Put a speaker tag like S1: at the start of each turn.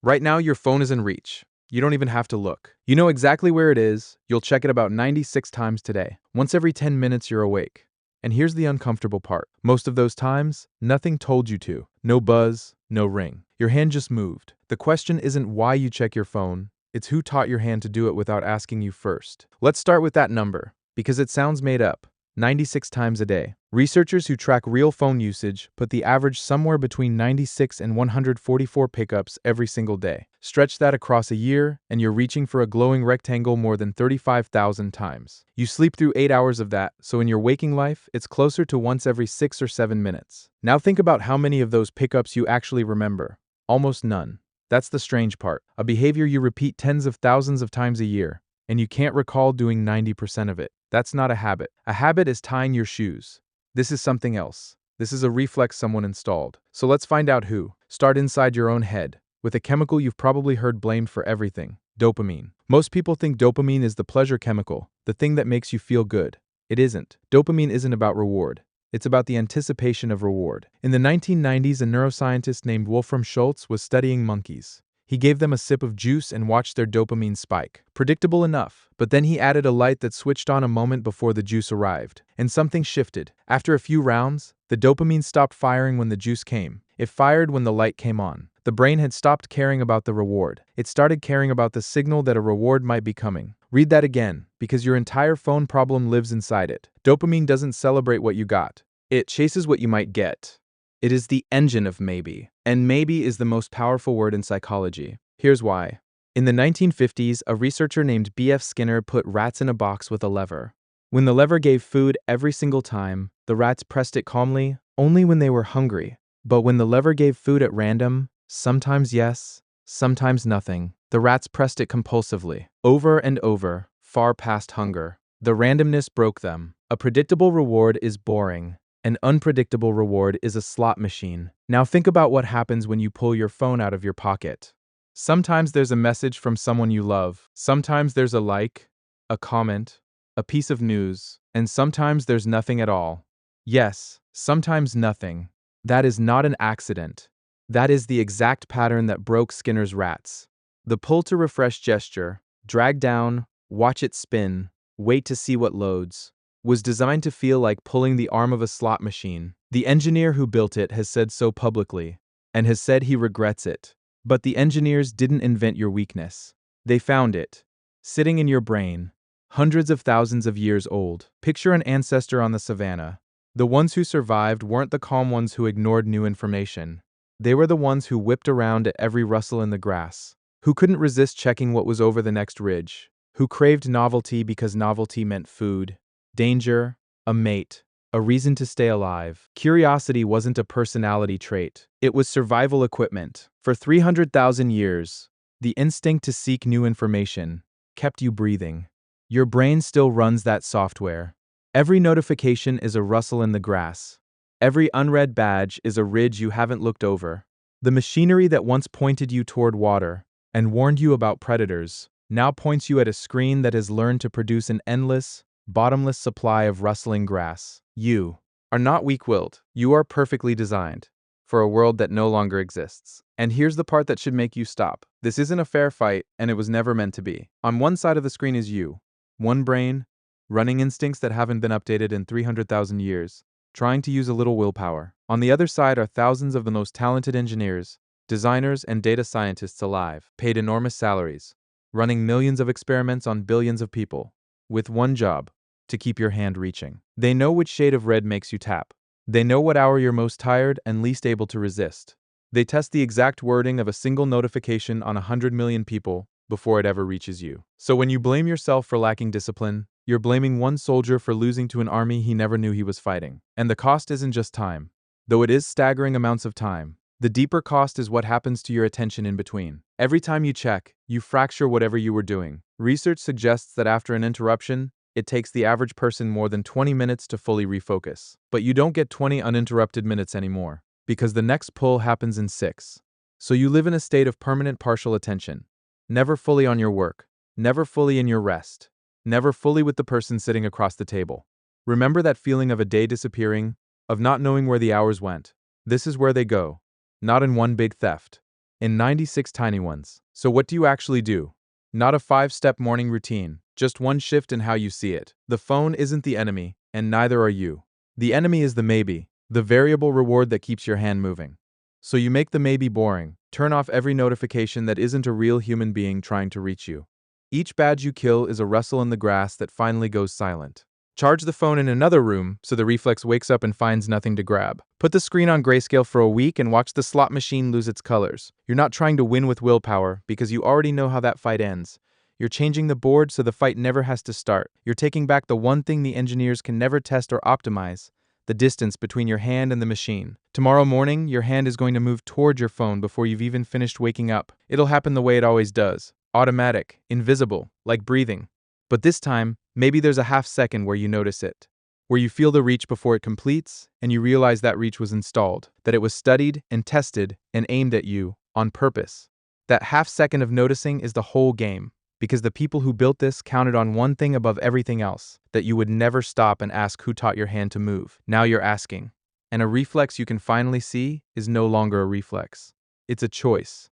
S1: Right now, your phone is in reach. You don't even have to look. You know exactly where it is. You'll check it about 96 times today. Once every 10 minutes, you're awake. And here's the uncomfortable part. Most of those times, nothing told you to. No buzz, no ring. Your hand just moved. The question isn't why you check your phone. It's who taught your hand to do it without asking you first. Let's start with that number, because it sounds made up. 96 times a day. Researchers who track real phone usage put the average somewhere between 96 and 144 pickups every single day. Stretch that across a year, and you're reaching for a glowing rectangle more than 35,000 times. You sleep through 8 hours of that, so in your waking life, it's closer to once every 6 or 7 minutes. Now think about how many of those pickups you actually remember. Almost none. That's the strange part. A behavior you repeat tens of thousands of times a year, and you can't recall doing 90% of it. That's not a habit. A habit is tying your shoes. This is something else. This is a reflex someone installed. So let's find out who. Start inside your own head, with a chemical you've probably heard blamed for everything: dopamine. Most people think dopamine is the pleasure chemical, the thing that makes you feel good. It isn't. Dopamine isn't about reward. It's about the anticipation of reward. In the 1990s, a neuroscientist named Wolfram Schultz was studying monkeys. He gave them a sip of juice and watched their dopamine spike. Predictable enough, but then he added a light that switched on a moment before the juice arrived, and something shifted. After a few rounds, the dopamine stopped firing when the juice came. It fired when the light came on. The brain had stopped caring about the reward. It started caring about the signal that a reward might be coming. Read that again, because your entire phone problem lives inside it. Dopamine doesn't celebrate what you got. It chases what you might get. It is the engine of maybe. And maybe is the most powerful word in psychology. Here's why. In the 1950s, a researcher named B.F. Skinner put rats in a box with a lever. When the lever gave food every single time, the rats pressed it calmly, only when they were hungry. But when the lever gave food at random, sometimes yes, sometimes nothing, the rats pressed it compulsively, over and over, far past hunger. The randomness broke them. A predictable reward is boring. An unpredictable reward is a slot machine. Now think about what happens when you pull your phone out of your pocket. Sometimes there's a message from someone you love. Sometimes there's a like, a comment, a piece of news, and sometimes there's nothing at all. Yes, sometimes nothing. That is not an accident. That is the exact pattern that broke Skinner's rats. The pull to refresh gesture, drag down, watch it spin, wait to see what loads, was designed to feel like pulling the arm of a slot machine. The engineer who built it has said so publicly, and has said he regrets it. But the engineers didn't invent your weakness. They found it, sitting in your brain, hundreds of thousands of years old. Picture an ancestor on the savannah. The ones who survived weren't the calm ones who ignored new information. They were the ones who whipped around at every rustle in the grass, who couldn't resist checking what was over the next ridge, who craved novelty because novelty meant food, danger, a mate, a reason to stay alive. Curiosity wasn't a personality trait. It was survival equipment. For 300,000 years, the instinct to seek new information kept you breathing. Your brain still runs that software. Every notification is a rustle in the grass. Every unread badge is a ridge you haven't looked over. The machinery that once pointed you toward water and warned you about predators now points you at a screen that has learned to produce an endless, bottomless supply of rustling grass. You are not weak-willed. You are perfectly designed for a world that no longer exists. And here's the part that should make you stop. This isn't a fair fight, and it was never meant to be. On one side of the screen is you, one brain, running instincts that haven't been updated in 300,000 years, trying to use a little willpower. On the other side are thousands of the most talented engineers, designers, and data scientists alive, paid enormous salaries, running millions of experiments on billions of people, with one job: to keep your hand reaching. They know which shade of red makes you tap. They know what hour you're most tired and least able to resist. They test the exact wording of a single notification on 100 million people before it ever reaches you. So when you blame yourself for lacking discipline, you're blaming one soldier for losing to an army he never knew he was fighting. And the cost isn't just time, though it is staggering amounts of time. The deeper cost is what happens to your attention in between. Every time you check, you fracture whatever you were doing. Research suggests that after an interruption, it takes the average person more than 20 minutes to fully refocus. But you don't get 20 uninterrupted minutes anymore, because the next pull happens in 6. So you live in a state of permanent partial attention, never fully on your work, never fully in your rest, never fully with the person sitting across the table. Remember that feeling of a day disappearing, of not knowing where the hours went? This is where they go, not in one big theft, in 96 tiny ones. So what do you actually do? Not a 5-step morning routine, just one shift in how you see it. The phone isn't the enemy, and neither are you. The enemy is the maybe, the variable reward that keeps your hand moving. So you make the maybe boring, turn off every notification that isn't a real human being trying to reach you. Each badge you kill is a rustle in the grass that finally goes silent. Charge the phone in another room so the reflex wakes up and finds nothing to grab. Put the screen on grayscale for a week and watch the slot machine lose its colors. You're not trying to win with willpower because you already know how that fight ends. You're changing the board so the fight never has to start. You're taking back the one thing the engineers can never test or optimize: the distance between your hand and the machine. Tomorrow morning, your hand is going to move toward your phone before you've even finished waking up. It'll happen the way it always does: automatic, invisible, like breathing. But this time, maybe there's a half second where you notice it, where you feel the reach before it completes, and you realize that reach was installed, that it was studied and tested and aimed at you on purpose. That half second of noticing is the whole game, because the people who built this counted on one thing above everything else: that you would never stop and ask who taught your hand to move. Now you're asking. And a reflex you can finally see is no longer a reflex. It's a choice.